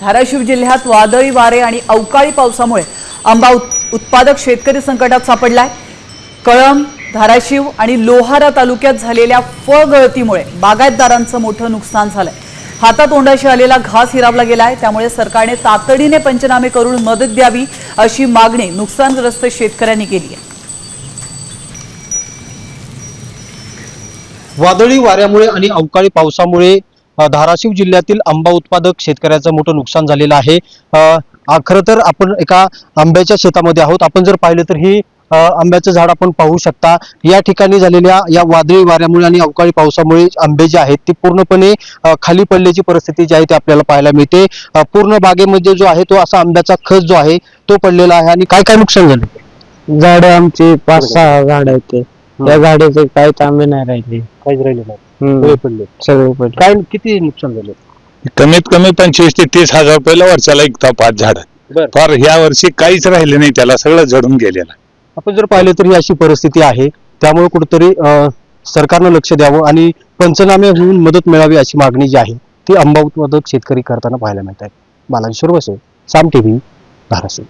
धाराशिव जिल्ह्यात वादळी वारे आणि अवकाळी पावसामुळे आंबा उत्पादक शेतकरी संकटात सापडलाय। कळंब, धाराशिव आणि लोहारा तालुक्यात झालेल्या फळगळतीमुळे बागायतदारांचं मोठं नुकसान झालंय। हातातोंडाशी आलेला घास हिरावला गेलाय, त्यामुळे सरकारने तातडीने पंचनामे करून मदत द्यावी अशी मागणी नुकसानग्रस्त शेतकऱ्यांनी केली आहे। वादळी वाऱ्यामुळे आणि अवकाळी पावसामुळे धाराशिव जिल्ह्यातील आंबा उत्पादक शेतकऱ्याचं मोठं नुकसान झालेलं आहे। खरं तर आपण एका आंब्याच्या शेतामध्ये आहोत। आपण जर पाहिलं तर ही आंब्याचं झाड आपण पाहू शकता। या ठिकाणी झालेल्या या वादळी वाऱ्यामुळे आणि अवकाळी पावसामुळे आंबे जे आहेत ते पूर्णपणे खाली पडल्याची परिस्थिती जी आहे ती आपल्याला पाहायला मिळते। पूर्ण बागेमध्ये जो आहे तो असा आंब्याचा खच जो आहे तो पडलेला आहे। आणि काय काय नुकसान झालं? झाड आमची 5-6 झाड आहेत ते, त्या झाडाचे काही तांबे नाही राहिले, काहीच राहिले नाही, सगळे पडले। पडले। काय किती नुकसान झालं? कमीत कमी 25 ते 30 हजार रुपयाला वर्षाला एकता 5 झाड। फार ह्या वर्षी काहीच राहिले नाही, त्याला सगळं झडून गेलेलं। आपण जर पाहिलं तर ही अशी परिस्थिती आहे, त्यामुळे कुठेतरी सरकारनं लक्ष द्यावं आणि पंचनामे होऊन मदत मिळावी अशी मागणी जी आहे ती आंबा उत्पादक शेतकरी करताना पाहायला मिळत आहे। बालाजी सुरवसे, साम टीव्ही, धाराशिव।